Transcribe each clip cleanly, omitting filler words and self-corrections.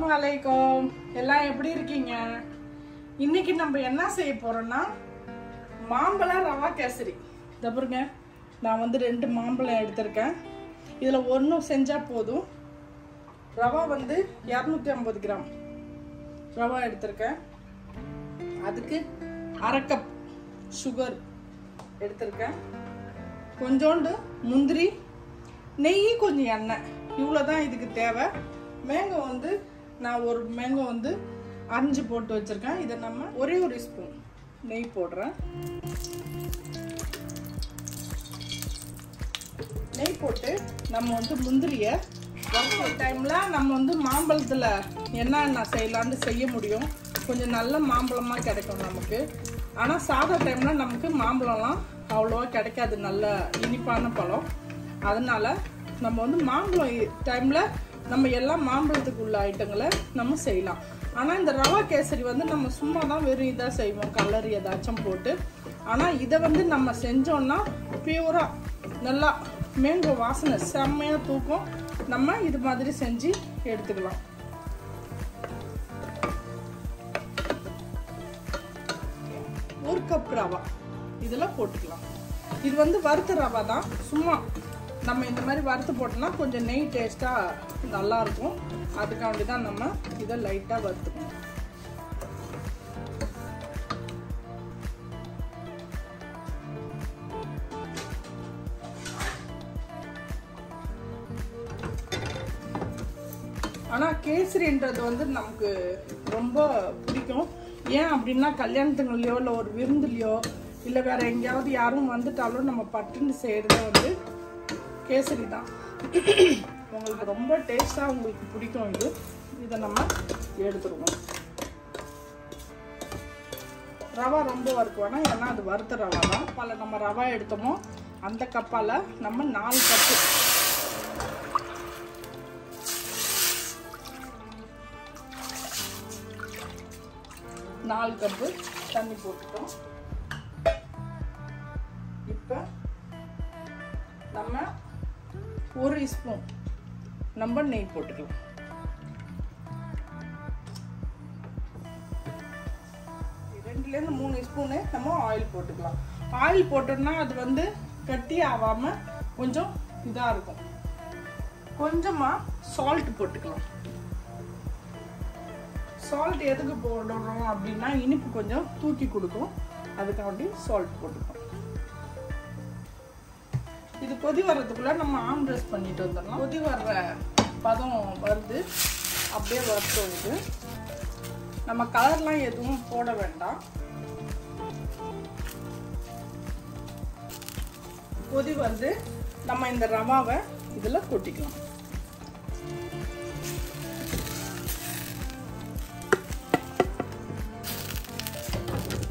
அஸ்ஸலாமு அலைக்கும். எல்லாம் எப்படி இருக்கீங்க? இன்னைக்கு நம்ம என்ன செய்ய போறோம்னா மாம்பழம் ரவா கேசரி. இத பாருங்க, நான் வந்து 2 மாம்பழம் எடுத்திருக்கேன். இதுல ஒன்று செஞ்சா போதும். ரவா வந்து 250 கிராம் ரவா எடுத்திருக்கேன். அதுக்கு 1/2 கப் சுகர் எடுத்திருக்கேன். கொஞ்சோண்டு முந்திரி, நெய், கொஞ்சம் எண்ணெய், இவ்வளோதான் இதுக்கு தேவை. மேங்கோ வந்து நான் ஒரு மேங்கோ வந்து 5 போட்டு வச்சிருக்கேன். இதை நம்ம ஒரே ஒரு ஸ்பூன் நெய் போடுறேன். நெய் போட்டு நம்ம வந்து முந்திரியை வறுக்கிற டைம்ல நம்ம வந்து மாம்பழத்தில் என்ன செய்யலான்னு செய்ய முடியும். கொஞ்சம் நல்ல மாம்பழமாக கிடைக்கும் நமக்கு. ஆனால் சாதா டைம்ல நமக்கு மாம்பழம்லாம் அவ்வளோவா கிடைக்காது, நல்ல இனிப்பான பழம். அதனால நம்ம வந்து மாம்பழம் டைம்ல நம்ம எல்லாம் மாம்பழத்துக்கு உள்ள ஐட்டங்களை நம்ம செய்யலாம். ஆனால் இந்த ரவா கேசரி வந்து நம்ம சும்மா தான் வெறும் இதாக செய்வோம், கலர் ஏதாச்சும் போட்டு. ஆனால் இதை வந்து நம்ம செஞ்சோம்னா பியூரா நல்லா மேங்கோ வாசனை செம்மையாக தூக்கும். நம்ம இது மாதிரி செஞ்சு எடுத்துக்கலாம். ஒரு கப் ரவா இதில் போட்டுக்கலாம். இது வந்து வறுத்த ரவா தான். சும்மா நம்ம இந்த மாதிரி வறுத்து போட்டோம்னா கொஞ்சம் நெய் டேஸ்ட்டாக நல்லாயிருக்கும். அதுக்காண்டி தான் நம்ம இதை லைட்டாக வறுத்துக்கணும். ஆனால் கேசரின்றது வந்து நமக்கு ரொம்ப பிடிக்கும். ஏன் அப்படின்னா கல்யாணத்துங்களையோ இல்லை ஒரு விருந்துலையோ இல்லை வேற எங்கேயாவது யாரும் வந்துட்டாலும் நம்ம பட்டுன்னு செய்கிறத வந்து கேசரி தான். உங்களுக்கு ரொம்ப டேஸ்டாக உங்களுக்கு பிடிக்கும். இதை நம்ம எடுத்துருவோம். ரவா ரொம்ப வறுக்குவோன்னா, ஏன்னா அது வறுத்த ரவா தான். பல நம்ம ரவா எடுத்தோமோ அந்த கப்பால் நம்ம 4 கப்பு தண்ணி போட்டுட்டோம். இப்போ நம்ம 1 ஸ்பூன் நம்ம நெய் போட்டுக்கலாம். ரெண்டுலேருந்து 3 ஸ்பூனு நம்ம ஆயில் போட்டுக்கலாம். ஆயில் போட்டோம்னா அது வந்து கட்டி ஆகாம கொஞ்சம் இதாக இருக்கும். கொஞ்சமாக சால்ட் போட்டுக்கலாம். சால்ட் எதுக்கு போடுறோம் அப்படின்னா இனிப்பு கொஞ்சம் தூக்கி கொடுக்கும். அதுக்காண்டி சால்ட் போட்டுக்கலாம். இது கொதி வர்றதுக்குள்ள நம்ம ஆம்ரெஸ் பண்ணிட்டு வந்துடலாம். கொதி வர்ற பதம் வருது, அப்படியே வறுத்தோம். இது நம்ம கலர்லாம் எதுவும் போட வேண்டாம். கொதி வருது, நம்ம இந்த ரவாவை இதுல கொட்டிக்கலாம்.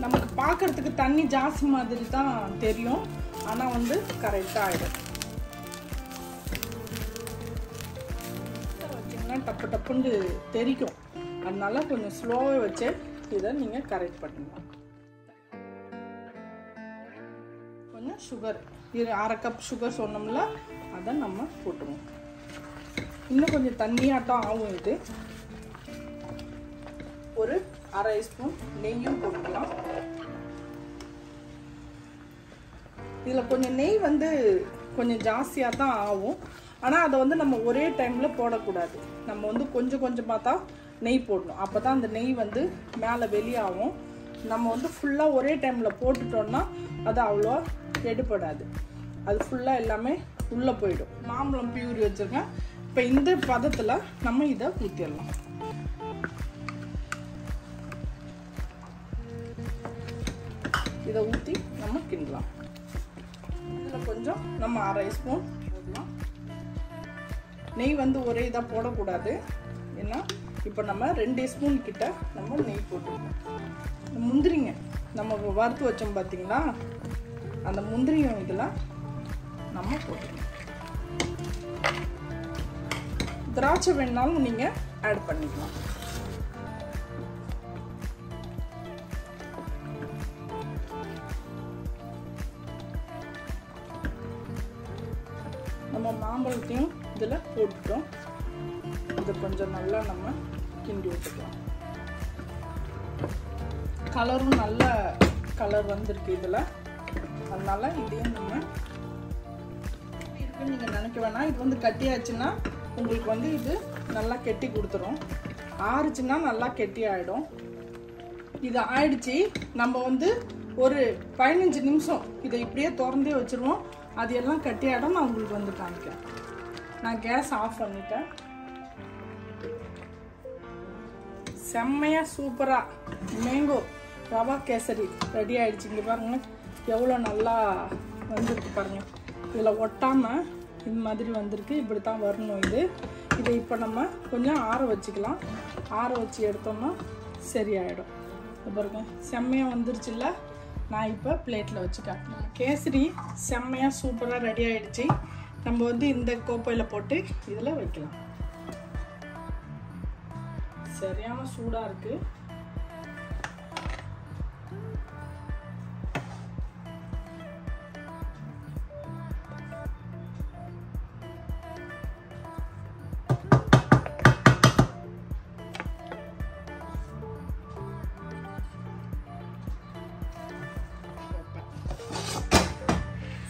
நமக்கு பார்க்கறதுக்கு தண்ணி ஜாஸ்தி மாதிரி தான் தெரியும், ஆனா வந்து கரெக்டா ஆயிடும். வச்சிங்கன்னா டப்பு டப்புன்னு தெரிக்கும். அதனால கொஞ்சம் ஸ்லோவாக வச்சு இதை நீங்க கரெக்ட் பண்ணுங்க. கொஞ்சம் சுகர், இது 1/2 கப் சுகர் சொன்னோம்ல, அதை நம்ம போட்டுருவோம். இன்னும் கொஞ்சம் தண்ணியாட்டம் ஆகும். இது ஒரு 1/2 ஸ்பூன் நெய்யும் போட்டுக்கலாம். இதில் கொஞ்சம் நெய் வந்து கொஞ்சம் ஜாஸ்தியாக தான் ஆகும். ஆனால் அதை வந்து நம்ம ஒரே டைமில் போடக்கூடாது. நம்ம வந்து கொஞ்சம் கொஞ்சமாக தான் நெய் போடணும். அப்போ தான் அந்த நெய் வந்து மேலே வெளியாகும். நம்ம வந்து ஃபுல்லாக ஒரே டைமில் போட்டுட்டோம்னா அது அவ்வளோ எடுபடாது. அது ஃபுல்லாக எல்லாமே உள்ளே போயிடும். மாம்பழம் பியூரி வச்சுருக்கேன். இப்போ இந்த பதத்தில் நம்ம இதை ஊற்றிடலாம். இதை ஊற்றி நம்ம கிண்டலாம். இதில் கொஞ்சம் நம்ம 1/2 ஸ்பூன் போடலாம். நெய் வந்து ஒரே இதாக போடக்கூடாது. ஏன்னா இப்போ நம்ம 2 ஸ்பூன் கிட்ட நம்ம நெய் போட்டுருக்கோம். முந்திரிங்க நம்ம வறுத்து வச்சோம் பார்த்தீங்களா, அந்த முந்திரியும் இதில் நம்ம போட்டுக்கலாம். திராட்சை வேணாலும் நீங்கள் ஆட் பண்ணிக்கலாம். நம்ம மாம்பழத்தையும் இதில் போட்டுட்டோம். இது கொஞ்சம் நல்லா நம்ம கிண்டி விட்டுக்கலாம். கலரும் நல்ல கலர் வந்திருக்கு இதில். அதனால இதையும் நம்ம இருக்குன்னு நீங்கள் நினைக்க வேணாம். இது வந்து கட்டியாச்சுன்னா உங்களுக்கு வந்து இது நல்லா கெட்டி கொடுத்துரும். ஆறுச்சுன்னா நல்லா கெட்டி ஆகிடும். இது ஆயிடுச்சு. நம்ம வந்து ஒரு 15 நிமிஷம் இதை இப்படியே திறந்தே வச்சுருவோம். அது எல்லாம் கட்டி ஆகிடும். நான் உங்களுக்கு வந்து காமிக்கிறேன். நான் கேஸ் ஆஃப் பண்ணிட்டேன். செம்மையாக சூப்பராக மேங்கோ ரவா கேசரி ரெடி ஆகிடுச்சு. இங்கே பாருங்கள் எவ்வளோ நல்லா வந்திருக்கு பாருங்கள். இதில் ஒட்டாமல் இந்த மாதிரி வந்திருக்கு. இப்படி தான் வரணும் இது. இதை இப்போ நம்ம கொஞ்சம் ஆற வச்சுக்கலாம். ஆற வச்சு எடுத்தோம்னா சரியாயிடும். பாருங்க செம்மையாக வந்துருச்சுல்ல. நான் இப்போ பிளேட்டில் வச்சு காட்டுறேன். கேசரி செம்மையாக சூப்பராக ரெடி ஆகிடுச்சு. நம்ம வந்து இந்த கோப்பையில் போட்டு இதில் வைக்கலாம். சரியான சூடாக இருக்குது.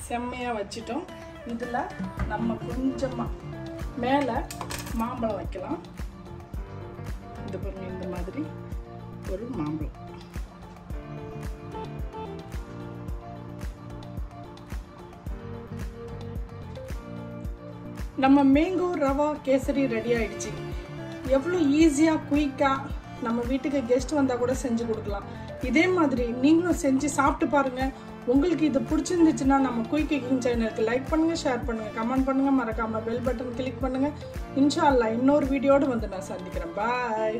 செம்மையாக வச்சிட்டோம். இதில் நம்ம கொஞ்சமாக மேலே மாம்பழம் வைக்கலாம். இந்த பாருங்க இந்த மாதிரி ஒரு மாம்பழம். நம்ம மேங்கோ ரவா கேசரி ரெடி ஆயிடுச்சு. எவ்வளோ ஈஸியாக குயிக்காக நம்ம வீட்டுக்கு கெஸ்ட் வந்தால் கூட செஞ்சு கொடுக்கலாம். இதே மாதிரி நீங்களும் செஞ்சு சாப்பிட்டு பாருங்கள். உங்களுக்கு இது பிடிச்சிருந்துச்சுன்னா நம்ம குயிக் குக்கிங் சேனலுக்கு லைக் பண்ணுங்கள், ஷேர் பண்ணுங்கள், கமெண்ட் பண்ணுங்கள், மறக்காமல் பெல் பட்டன் கிளிக் பண்ணுங்கள். இன்ஷா அல்லாஹ் இன்னொரு வீடியோடு வந்து நான் சந்திக்கிறேன். பாய்.